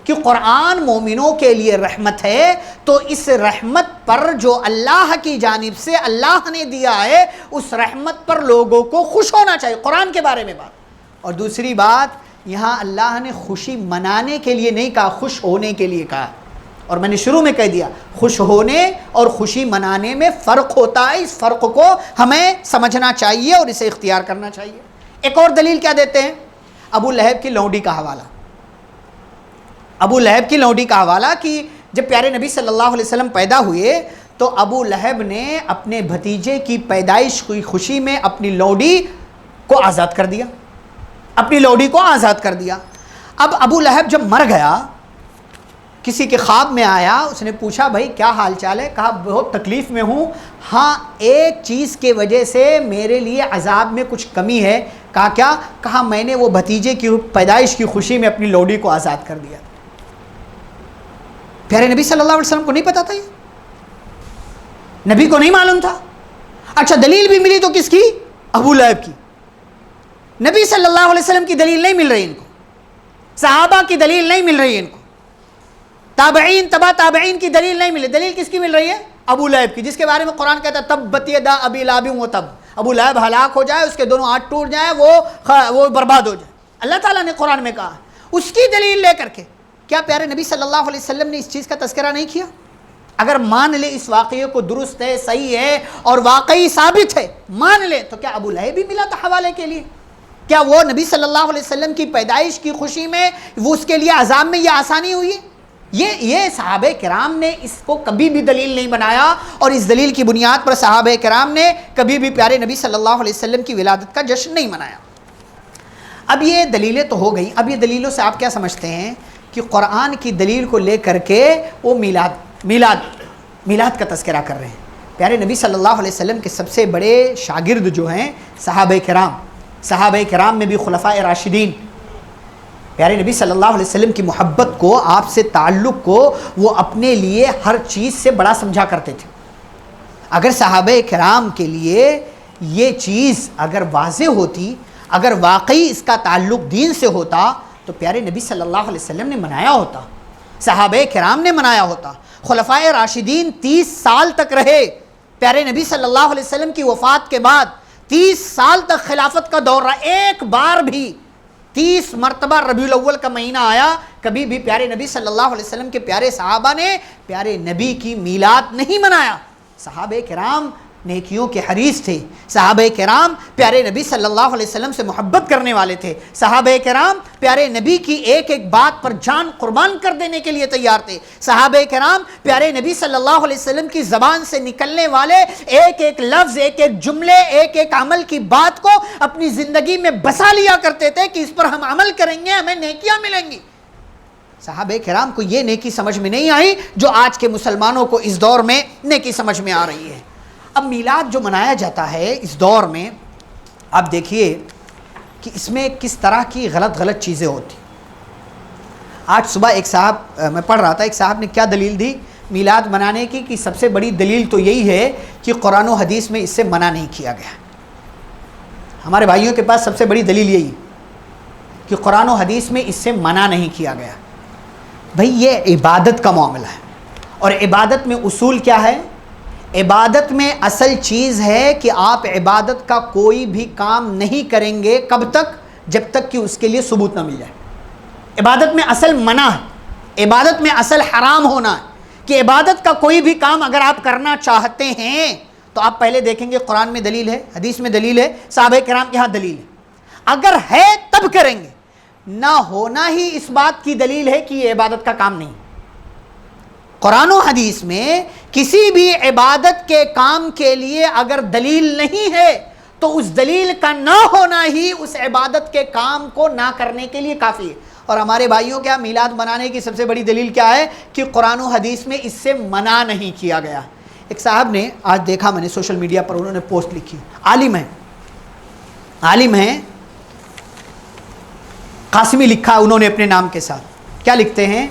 کہ قرآن مومنوں کے لیے رحمت ہے، تو اس رحمت پر جو اللہ کی جانب سے اللہ نے دیا ہے اس رحمت پر لوگوں کو خوش ہونا چاہیے، قرآن کے بارے میں بات۔ اور دوسری بات، یہاں اللہ نے خوشی منانے کے لیے نہیں کہا، خوش ہونے کے لیے کہا، اور میں نے شروع میں کہہ دیا خوش ہونے اور خوشی منانے میں فرق ہوتا ہے، اس فرق کو ہمیں سمجھنا چاہیے اور اسے اختیار کرنا چاہیے۔ ایک اور دلیل کیا دیتے ہیں؟ ابو لہب کی لونڈی کا حوالہ، ابو لہب کی لونڈی کا حوالہ کہ جب پیارے نبی صلی اللہ علیہ وسلم پیدا ہوئے تو ابو لہب نے اپنے بھتیجے کی پیدائش کی خوشی میں اپنی لونڈی کو آزاد کر دیا، اپنی لونڈی کو آزاد کر دیا۔ اب ابو لہب جب مر گیا، کسی کے خواب میں آیا، اس نے پوچھا بھائی کیا حال چال ہے؟ کہا بہت تکلیف میں ہوں، ہاں ایک چیز کے وجہ سے میرے لیے عذاب میں کچھ کمی ہے۔ کہا کیا؟ کہا میں نے وہ بھتیجے کی پیدائش کی خوشی میں اپنی لونڈی کو آزاد کر دیا۔ پیارے نبی صلی اللہ علیہ وسلم کو نہیں پتا تھا، یہ نبی کو نہیں معلوم تھا۔ اچھا دلیل بھی ملی تو کس کی؟ ابو لہب کی۔ نبی صلی اللہ علیہ وسلم کی دلیل نہیں مل رہی ان کو، صحابہ کی دلیل نہیں مل رہی ان کو، تابعین تبع تابعین کی دلیل نہیں ملی۔ دلیل کس کی مل رہی ہے؟ ابو لہب کی، جس کے بارے میں قرآن کہتا ہے تبت یدا ابی لہب وتب، ابو لہب ہلاک ہو جائے، اس کے دونوں ہاتھ ٹوٹ جائیں، وہ برباد ہو جائے۔ اللہ تعالیٰ نے قرآن میں کہا، اس کی دلیل لے کر کے کیا پیارے نبی صلی اللہ علیہ وسلم نے اس چیز کا تذکرہ نہیں کیا؟ اگر مان لے اس واقعے کو درست ہے، صحیح ہے اور واقعی ثابت ہے، مان لے، تو کیا ابو لہب بھی ملا تھا حوالے کے لیے؟ کیا وہ نبی صلی اللہ علیہ وسلم کی پیدائش کی خوشی میں وہ اس کے لیے عذاب میں یہ آسانی ہوئی ہے؟ یہ صحابہ کرام نے اس کو کبھی بھی دلیل نہیں بنایا، اور اس دلیل کی بنیاد پر صحابہ کرام نے کبھی بھی پیارے نبی صلی اللہ علیہ وسلم کی ولادت کا جشن نہیں منایا۔ اب یہ دلیلیں تو ہو گئی، اب یہ دلیلوں سے آپ کیا سمجھتے ہیں کہ قرآن کی دلیل کو لے کر کے وہ میلاد کا تذکرہ کر رہے ہیں۔ پیارے نبی صلی اللہ علیہ وسلم کے سب سے بڑے شاگرد جو ہیں صحابہ کرام میں بھی خلفائے راشدین، پیارے نبی صلی اللہ علیہ وسلم کی محبت کو، آپ سے تعلق کو وہ اپنے لیے ہر چیز سے بڑا سمجھا کرتے تھے۔ اگر صحابہ کرام کے لیے یہ چیز اگر واضح ہوتی، اگر واقعی اس کا تعلق دین سے ہوتا، تو پیارے نبی صلی اللہ علیہ وسلم نے منایا ہوتا، صحابہ کرام نے منایا ہوتا۔ خلفائے راشدین 30 سال تک رہے، پیارے نبی صلی اللہ علیہ وسلم کی وفات کے بعد 30 سال تک خلافت کا دور رہا، ایک بار بھی 30 مرتبہ ربیع الاول کا مہینہ آیا، کبھی بھی پیارے نبی صلی اللہ علیہ وسلم کے پیارے صحابہ نے پیارے نبی کی میلاد نہیں منایا۔ صحابہ کرام نیکیوں کے حریص تھے، صحابہ کرام پیارے نبی صلی اللہ علیہ وسلم سے محبت کرنے والے تھے، صحابہ کرام پیارے نبی کی ایک ایک بات پر جان قربان کر دینے کے لیے تیار تھے، صحابہ کرام پیارے نبی صلی اللہ علیہ وسلم کی زبان سے نکلنے والے ایک ایک لفظ، ایک ایک جملے، ایک ایک عمل کی بات کو اپنی زندگی میں بسا لیا کرتے تھے کہ اس پر ہم عمل کریں گے ہمیں نیکیاں ملیں گی۔ صحابہ کرام کو یہ نیکی سمجھ میں نہیں آئی جو آج کے مسلمانوں کو اس دور میں نیکی سمجھ میں آ رہی ہے۔ اب میلاد جو منایا جاتا ہے اس دور میں، آپ دیکھیے کہ اس میں کس طرح کی غلط چیزیں ہوتی۔ آج صبح ایک صاحب، میں پڑھ رہا تھا، ایک صاحب نے کیا دلیل دی میلاد منانے کی، کہ سب سے بڑی دلیل تو یہی ہے کہ قرآن و حدیث میں اس سے منع نہیں کیا گیا۔ ہمارے بھائیوں کے پاس سب سے بڑی دلیل یہی کہ قرآن و حدیث میں اس سے منع نہیں کیا گیا۔ بھئی یہ عبادت کا معاملہ ہے، اور عبادت میں اصول کیا ہے؟ عبادت میں اصل چیز ہے کہ آپ عبادت کا کوئی بھی کام نہیں کریں گے، کب تک؟ جب تک کہ اس کے لیے ثبوت نہ مل جائے۔ عبادت میں اصل منع ہے، عبادت میں اصل حرام ہونا ہے کہ عبادت کا کوئی بھی کام اگر آپ کرنا چاہتے ہیں تو آپ پہلے دیکھیں گے قرآن میں دلیل ہے، حدیث میں دلیل ہے، صحابہ کرام کے ہاں دلیل ہے، اگر ہے تب کریں گے، نہ ہونا ہی اس بات کی دلیل ہے کہ یہ عبادت کا کام نہیں۔ قرآن و حدیث میں کسی بھی عبادت کے کام کے لیے اگر دلیل نہیں ہے تو اس دلیل کا نہ ہونا ہی اس عبادت کے کام کو نہ کرنے کے لیے کافی ہے۔ اور ہمارے بھائیوں کیا میلاد منانے کی سب سے بڑی دلیل کیا ہے؟ کہ قرآن و حدیث میں اس سے منع نہیں کیا گیا۔ ایک صاحب نے آج دیکھا میں نے سوشل میڈیا پر، انہوں نے پوسٹ لکھی، عالم ہیں قاسمی لکھا انہوں نے اپنے نام کے ساتھ، کیا لکھتے ہیں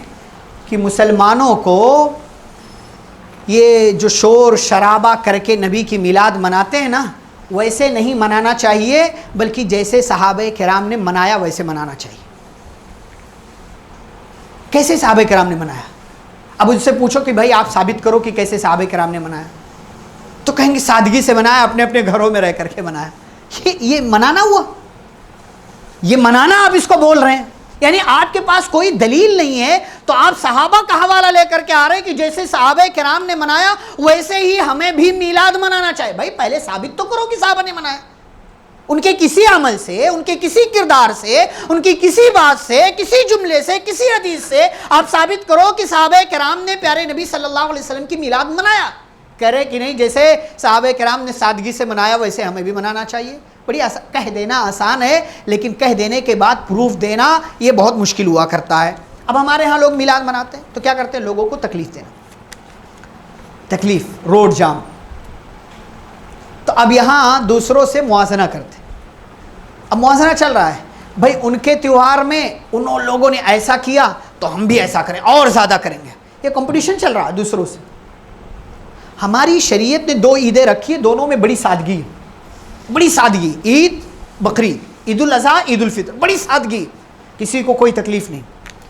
کہ مسلمانوں کو یہ جو شور شرابہ کر کے نبی کی میلاد مناتے ہیں نا، ویسے نہیں منانا چاہیے، بلکہ جیسے صحابہ کرام نے منایا ویسے منانا چاہیے۔ کیسے صحابہ کرام نے منایا؟ اب ان سے پوچھو کہ بھائی آپ ثابت کرو کہ کیسے صحابہ کرام نے منایا، تو کہیں گے سادگی سے منایا، اپنے اپنے گھروں میں رہ کر کے منایا۔ یہ منانا ہوا؟ یہ منانا آپ اس کو بول رہے ہیں؟ یعنی آپ کے پاس کوئی دلیل نہیں ہے تو آپ صحابہ کا حوالہ لے کر کے آ رہے ہیں کہ جیسے صحابہ کرام نے منایا ویسے ہی ہمیں بھی میلاد منانا چاہیے۔ بھائی پہلے ثابت تو کرو کہ صحابہ نے منایا، ان کے کسی عمل سے، ان کے کسی کردار سے، ان کی کسی بات سے، کسی جملے سے، کسی حدیث سے آپ ثابت کرو کہ صحابہ کرام نے پیارے نبی صلی اللہ علیہ وسلم کی میلاد منایا۔ کہہ رہے کہ نہیں، جیسے صحابہ کرام نے سادگی سے منایا ویسے ہمیں بھی منانا چاہیے۔ بڑی کہہ دینا آسان ہے، لیکن کہہ دینے کے بعد پروف دینا یہ بہت مشکل ہوا کرتا ہے۔ اب ہمارے ہاں لوگ میلاد مناتے ہیں تو کیا کرتے ہیں؟ لوگوں کو تکلیف دینا، تکلیف، روڈ جام۔ تو اب یہاں دوسروں سے موازنہ کرتے ہیں۔ اب موازنہ چل رہا ہے، بھائی ان کے تیوہار میں ان لوگوں نے ایسا کیا تو ہم بھی ایسا کریں اور زیادہ کریں گے۔ یہ کمپٹیشن چل رہا ہے دوسروں سے۔ ہماری شریعت نے 2 عیدیں رکھی ہیں، دونوں میں بڑی سادگی ہے، بڑی سادگی۔ عید بقرعید، عید الاضحیٰ، عید الفطر، بڑی سادگی، کسی کو کوئی تکلیف نہیں۔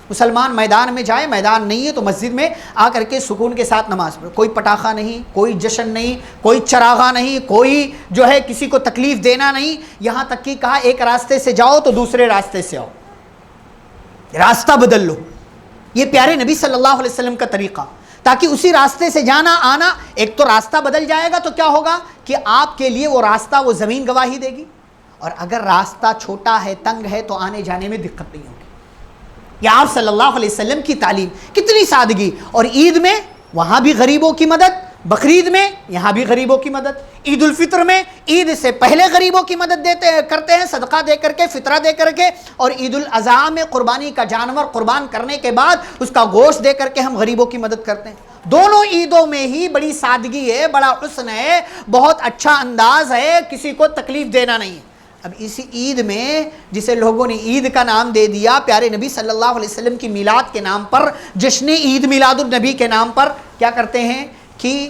مسلمان میدان میں جائے، میدان نہیں ہے تو مسجد میں آ کر کے سکون کے ساتھ نماز پڑھے، کوئی پٹاخہ نہیں، کوئی جشن نہیں، کوئی چراغا نہیں، کوئی جو ہے کسی کو تکلیف دینا نہیں۔ یہاں تک کہ کہا ایک راستے سے جاؤ تو دوسرے راستے سے آؤ، راستہ بدل لو۔ یہ پیارے نبی صلی اللہ علیہ وسلم کا طریقہ، تاکہ اسی راستے سے جانا آنا، ایک تو راستہ بدل جائے گا تو کیا ہوگا کہ آپ کے لیے وہ راستہ، وہ زمین گواہی دے گی، اور اگر راستہ چھوٹا ہے، تنگ ہے تو آنے جانے میں دقت نہیں ہوگی۔ یہ آپ صلی اللہ علیہ وسلم کی تعلیم، کتنی سادگی۔ اور عید میں وہاں بھی غریبوں کی مدد، بقرعید میں یہاں بھی غریبوں کی مدد، عید الفطر میں عید سے پہلے غریبوں کی مدد کرتے ہیں، صدقہ دے کر کے، فطرہ دے کر کے، اور عید الاضحیٰ میں قربانی کا جانور قربان کرنے کے بعد اس کا گوشت دے کر کے ہم غریبوں کی مدد کرتے ہیں۔ دونوں عیدوں میں ہی بڑی سادگی ہے، بڑا حسن ہے، بہت اچھا انداز ہے، کسی کو تکلیف دینا نہیں ہے۔ اب اسی عید میں جسے لوگوں نے عید کا نام دے دیا، پیارے نبی صلی اللہ علیہ وسلم کی میلاد کے نام پر، جشن عید میلاد النبی کے نام پر کیا کرتے ہیں کہ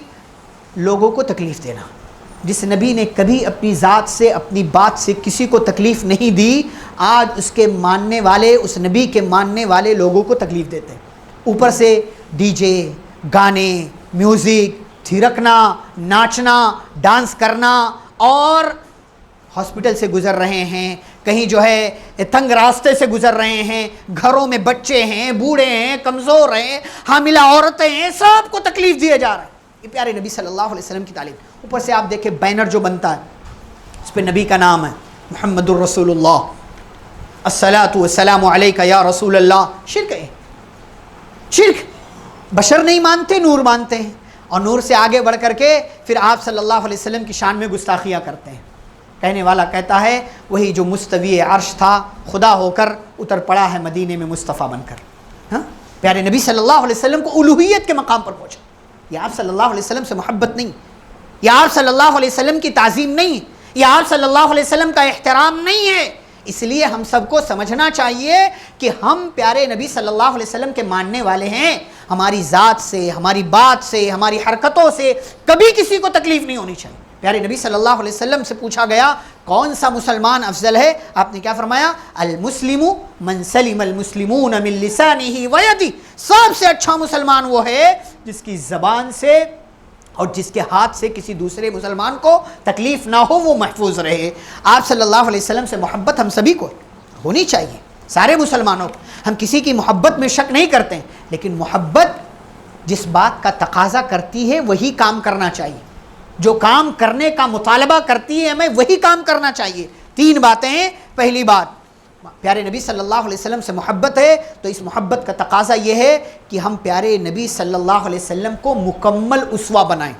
لوگوں کو تکلیف دینا۔ جس نبی نے کبھی اپنی ذات سے، اپنی بات سے کسی کو تکلیف نہیں دی، آج اس کے ماننے والے، اس نبی کے ماننے والے لوگوں کو تکلیف دیتے ہیں۔ اوپر سے ڈی جے، گانے، میوزک، تھرکنا، ناچنا، ڈانس کرنا، اور ہاسپٹل سے گزر رہے ہیں، کہیں جو ہے تنگ راستے سے گزر رہے ہیں، گھروں میں بچے ہیں، بوڑھے ہیں، کمزور ہیں، حاملہ عورتیں ہیں، سب کو تکلیف دیے جا رہا ہے۔ یہ پیارے نبی صلی اللہ علیہ وسلم کی تعلیم۔ اوپر سے آپ دیکھیں بینر جو بنتا ہے، اس پہ نبی کا نام ہے، محمد الرسول اللہ، الصلاۃ والسلام علیک یا رسول اللہ۔ شرک ہے، شرک۔ بشر نہیں مانتے، نور مانتے ہیں، اور نور سے آگے بڑھ کر کے پھر آپ صلی اللہ علیہ وسلم کی شان میں گستاخیاں کرتے ہیں۔ کہنے والا کہتا ہے وہی جو مستوی عرش تھا خدا ہو کر اتر پڑا ہے مدینے میں مصطفیٰ بن کر۔ ہاں، پیارے نبی صلی اللہ علیہ وسلم کو الوہیت کے مقام پر پہنچا۔ یہ آپ صلی اللہ علیہ وسلم سے محبت نہیں، یہ آپ صلی اللہ علیہ وسلم کی تعظیم نہیں، یہ آپ صلی اللہ علیہ وسلم کا احترام نہیں ہے۔ اس لیے ہم سب کو سمجھنا چاہیے کہ ہم پیارے نبی صلی اللہ علیہ وسلم کے ماننے والے ہیں۔ ہماری ذات سے، ہماری بات سے، ہماری حرکتوں سے کبھی کسی کو تکلیف نہیں ہونی چاہیے۔ پیارے نبی صلی اللہ علیہ وسلم سے پوچھا گیا کون سا مسلمان افضل ہے؟ آپ نے کیا فرمایا؟ المسلم من سلم المسلمون من لسانہ ویدہ۔ سب سے اچھا مسلمان وہ ہے جس کی زبان سے اور جس کے ہاتھ سے کسی دوسرے مسلمان کو تکلیف نہ ہو، وہ محفوظ رہے۔ آپ صلی اللہ علیہ وسلم سے محبت ہم سبھی کو ہونی چاہیے، سارے مسلمانوں کو۔ ہم کسی کی محبت میں شک نہیں کرتے ہیں، لیکن محبت جس بات کا تقاضا کرتی ہے وہی کام کرنا چاہیے، جو کام کرنے کا مطالبہ کرتی ہے ہمیں وہی کام کرنا چاہیے۔ 3 باتیں ہیں۔ پہلی بات، پیارے نبی صلی اللہ علیہ وسلم سے محبت ہے تو اس محبت کا تقاضا یہ ہے کہ ہم پیارے نبی صلی اللہ علیہ وسلم کو مکمل اسوہ بنائیں۔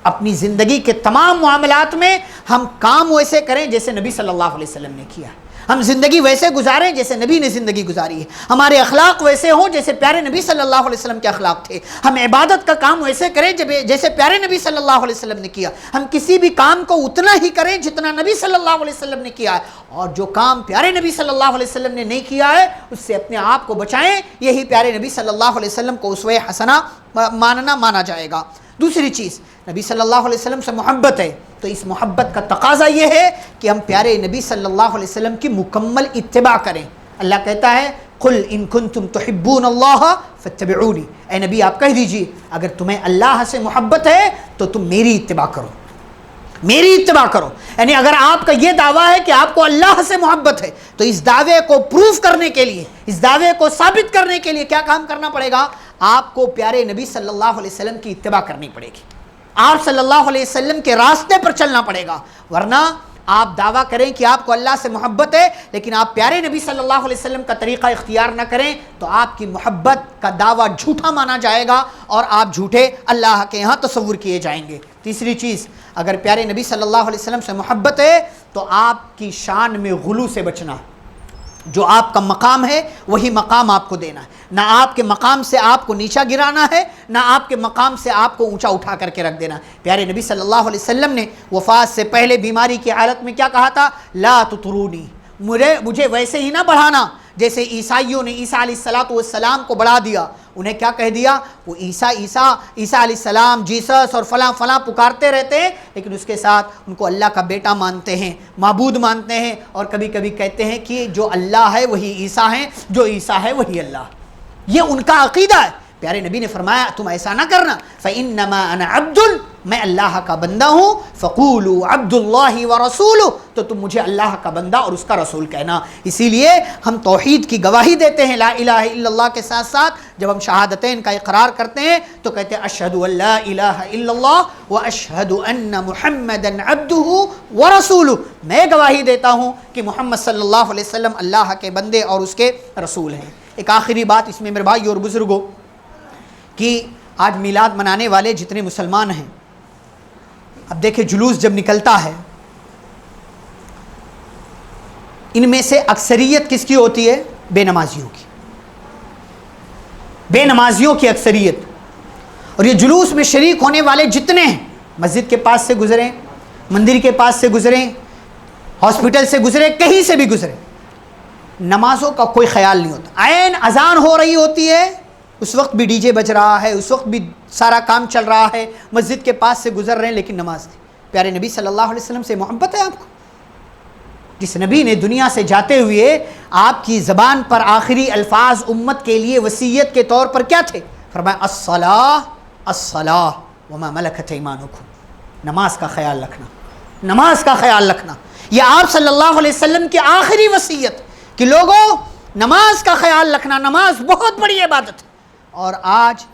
اپنی زندگی کے تمام معاملات میں ہم کام ویسے کریں جیسے نبی صلی اللہ علیہ وسلم نے کیا، ہم زندگی ویسے گزاریں جیسے نبی نے زندگی گزاری ہے، ہمارے اخلاق ویسے ہوں جیسے پیارے نبی صلی اللہ علیہ وسلم کے اخلاق تھے، ہم عبادت کا کام ویسے کریں جیسے پیارے نبی صلی اللہ علیہ وسلم نے کیا، ہم کسی بھی کام کو اتنا ہی کریں جتنا نبی صلی اللہ علیہ وسلم نے کیا ہے، اور جو کام پیارے نبی صلی اللہ علیہ وسلم نے نہیں کیا ہے اس سے اپنے آپ کو بچائیں۔ یہی پیارے نبی صلی اللہ علیہ وسلم کو اسوہ حسنہ مانا جائے گا۔ دوسری چیز، نبی صلی اللہ علیہ وسلم سے محبت ہے تو اس محبت کا تقاضا یہ ہے کہ ہم پیارے نبی صلی اللہ علیہ وسلم کی مکمل اتباع کریں۔ اللہ کہتا ہے قل ان کنتم تحبون اللہ فاتبعونی، اے نبی آپ کہہ دیجئے اگر تمہیں اللہ سے محبت ہے تو تم میری اتباع کرو، میری اتباع کرو۔ یعنی اگر آپ کا یہ دعویٰ ہے کہ آپ کو اللہ سے محبت ہے تو اس دعوے کو پروف کرنے کے لیے، اس دعوے کو ثابت کرنے کے لیے کیا کام کرنا پڑے گا؟ آپ کو پیارے نبی صلی اللہ علیہ وسلم کی اتباع کرنی پڑے گی، آپ صلی اللہ علیہ وسلم کے راستے پر چلنا پڑے گا۔ ورنہ آپ دعویٰ کریں کہ آپ کو اللہ سے محبت ہے لیکن آپ پیارے نبی صلی اللہ علیہ وسلم کا طریقہ اختیار نہ کریں تو آپ کی محبت کا دعویٰ جھوٹا مانا جائے گا اور آپ جھوٹے اللہ کے ہاں تصور کیے جائیں گے۔ تیسری چیز، اگر پیارے نبی صلی اللہ علیہ وسلم سے محبت ہے تو آپ کی شان میں غلو سے بچنا، جو آپ کا مقام ہے وہی مقام آپ کو دینا ہے، نہ آپ کے مقام سے آپ کو نیچا گرانا ہے، نہ آپ کے مقام سے آپ کو اونچا اٹھا کر کے رکھ دینا۔ پیارے نبی صلی اللہ علیہ وسلم نے وفات سے پہلے بیماری کی حالت میں کیا کہا تھا؟ لا تطرونی، مجھے ویسے ہی نہ بڑھانا جیسے عیسائیوں نے عیسیٰ علیہ السلام کو بڑھا دیا۔ انہیں کیا کہہ دیا؟ وہ عیسیٰ علیہ السلام، جیسس اور فلاں فلاں پکارتے رہتے ہیں لیکن اس کے ساتھ ان کو اللہ کا بیٹا مانتے ہیں، معبود مانتے ہیں، اور کبھی کبھی کہتے ہیں کہ جو اللہ ہے وہی عیسیٰ ہیں، جو عیسیٰ ہے وہی اللہ۔ یہ ان کا عقیدہ ہے۔ پیارے نبی نے فرمایا تم ایسا نہ کرنا، فَإِنَّمَا أَنَا عَبْدٌ، میں اللہ کا بندہ ہوں، فَقُولُوا عَبْدُ اللَّهِ وَرَسُولُهُ، تو تم مجھے اللہ کا بندہ اور اس کا رسول کہنا۔ اسی لیے ہم توحید کی گواہی دیتے ہیں لا الہ الا اللہ کے ساتھ ساتھ جب ہم شہادتین کا اقرار کرتے ہیں تو کہتے ہیں اشہد ان لا الہ الا اللہ واشہد ان محمدا عبدہ ورسولہ، میں گواہی دیتا ہوں کہ محمد صلی اللہ علیہ وسلم اللہ کے بندے اور اس کے رسول ہیں۔ ایک آخری بات اس میں میرے بھائی اور بزرگوں کہ آج میلاد منانے والے جتنے مسلمان ہیں، اب دیکھیں جلوس جب نکلتا ہے ان میں سے اکثریت کس کی ہوتی ہے؟ بے نمازیوں کی، بے نمازیوں کی اکثریت۔ اور یہ جلوس میں شریک ہونے والے جتنے ہیں، مسجد کے پاس سے گزریں، مندر کے پاس سے گزریں، ہاسپٹل سے گزرے، کہیں سے بھی گزرے، نمازوں کا کوئی خیال نہیں ہوتا۔ عین اذان ہو رہی ہوتی ہے اس وقت بھی ڈی جے بج رہا ہے، اس وقت بھی سارا کام چل رہا ہے، مسجد کے پاس سے گزر رہے ہیں لیکن نماز نہیں۔ پیارے نبی صلی اللہ علیہ وسلم سے محبت ہے آپ کو؟ جس نبی نے دنیا سے جاتے ہوئے آپ کی زبان پر آخری الفاظ امت کے لیے وصیت کے طور پر کیا تھے؟ فرمایا الصلاۃ الصلاۃ وما ملکت ایمانکم، نماز کا خیال رکھنا، نماز کا خیال رکھنا۔ یہ آپ صلی اللہ علیہ وسلم کی آخری وصیت کہ لوگوں نماز کا خیال رکھنا، نماز بہت بڑی عبادت ہے۔ اور آج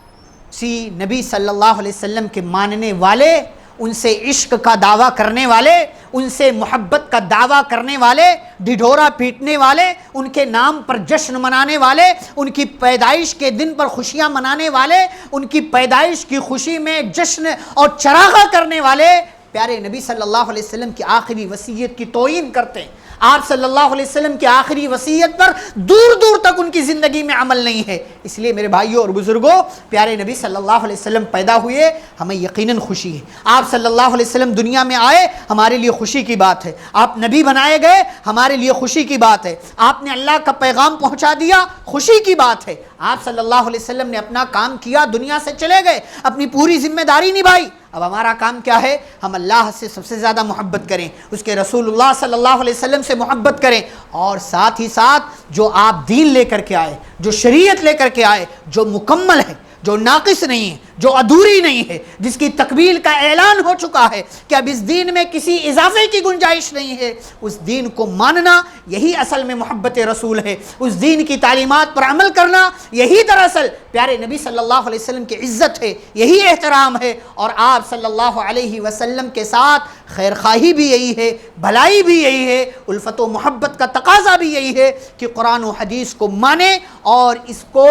نبی صلی اللہ علیہ وسلم کے ماننے والے، ان سے عشق کا دعویٰ کرنے والے، ان سے محبت کا دعویٰ کرنے والے، ڈھڈورا پیٹنے والے، ان کے نام پر جشن منانے والے، ان کی پیدائش کے دن پر خوشیاں منانے والے، ان کی پیدائش کی خوشی میں جشن اور چراغاں کرنے والے پیارے نبی صلی اللہ علیہ وسلم کی آخری وصیت کی توہین کرتے ہیں۔ آپ صلی اللہ علیہ وسلم کی آخری وصیت پر دور دور تک ان کی زندگی میں عمل نہیں ہے۔ اس لیے میرے بھائیوں اور بزرگوں، پیارے نبی صلی اللہ علیہ وسلم پیدا ہوئے، ہمیں یقیناً خوشی ہے۔ آپ صلی اللہ علیہ وسلم دنیا میں آئے، ہمارے لیے خوشی کی بات ہے۔ آپ نبی بنائے گئے، ہمارے لیے خوشی کی بات ہے۔ آپ نے اللہ کا پیغام پہنچا دیا، خوشی کی بات ہے۔ آپ صلی اللہ علیہ وسلم نے اپنا کام کیا، دنیا سے چلے گئے، اپنی پوری ذمہ داری نبھائی۔ اب ہمارا کام کیا ہے؟ ہم اللہ سے سب سے زیادہ محبت کریں، اس کے رسول اللہ صلی اللہ علیہ وسلم سے محبت کریں، اور ساتھ ہی ساتھ جو آپ دین لے کر کے آئے، جو شریعت لے کر کے آئے، جو مکمل ہے، جو ناقص نہیں ہے، جو ادھوری نہیں ہے، جس کی تکمیل کا اعلان ہو چکا ہے کہ اب اس دین میں کسی اضافے کی گنجائش نہیں ہے، اس دین کو ماننا یہی اصل میں محبت رسول ہے۔ اس دین کی تعلیمات پر عمل کرنا یہی دراصل پیارے نبی صلی اللہ علیہ وسلم کی عزت ہے، یہی احترام ہے۔ اور آپ صلی اللہ علیہ وسلم کے ساتھ خیر خواہی بھی یہی ہے، بھلائی بھی یہی ہے، الفت و محبت کا تقاضا بھی یہی ہے کہ قرآن و حدیث کو مانیں اور اس کو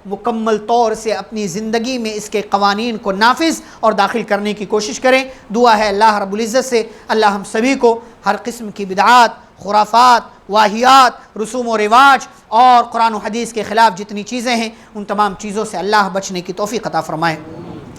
مکمل طور سے اپنی زندگی میں اس کے قوانین کو نافذ اور داخل کرنے کی کوشش کریں۔ دعا ہے اللہ رب العزت سے اللہ ہم سبھی کو ہر قسم کی بدعات، خرافات، واہیات، رسوم و رواج اور قرآن و حدیث کے خلاف جتنی چیزیں ہیں ان تمام چیزوں سے اللہ بچنے کی توفیق عطا فرمائے۔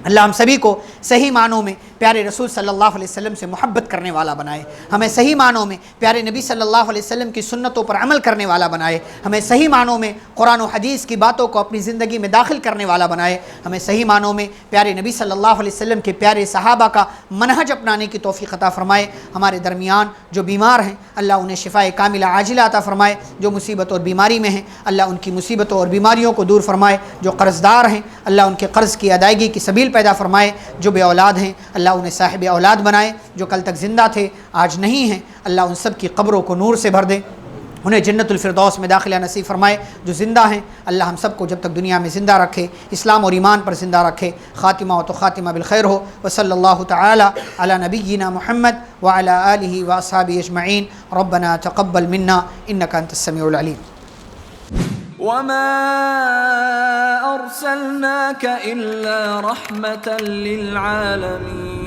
اللہ ہم سبھی کو صحیح معنوں میں پیارے رسول صلی اللہ علیہ وسلم سے محبت کرنے والا بنائے، ہمیں صحیح معنوں میں پیارے نبی صلی اللہ علیہ وسلم کی سنتوں پر عمل کرنے والا بنائے، ہمیں صحیح معنوں میں قرآن و حدیث کی باتوں کو اپنی زندگی میں داخل کرنے والا بنائے، ہمیں صحیح معنوں میں پیارے نبی صلی اللہ علیہ وسلم کے پیارے صحابہ کا منہج اپنانے کی توفیق عطا فرمائے۔ ہمارے درمیان جو بیمار ہیں اللہ انہیں شفاء کاملہ عاجلہ عطا فرمائے، جو مصیبت اور بیماری میں ہیں اللہ ان کی مصیبتوں اور بیماریوں کو دور فرمائے، جو قرض دار ہیں اللہ ان کے قرض کی ادائیگی کی سبیل پیدا فرمائے، جو بے اولاد ہیں اللہ انہیں صاحب اولاد بنائے، جو کل تک زندہ تھے آج نہیں ہیں اللہ ان سب کی قبروں کو نور سے بھر دے، انہیں جنت الفردوس میں داخلہ نصیب فرمائے، جو زندہ ہیں اللہ ہم سب کو جب تک دنیا میں زندہ رکھے اسلام اور ایمان پر زندہ رکھے، خاتمہ و تو خاتمہ بالخیر ہو۔ وصلی اللہ تعالی علی نبینا محمد وعلی آلہ واصحابہ اجمعین، ربنا تقبل منا انک انت السمیع العلیم۔ وما أرسلناك إلا رحمة للعالمين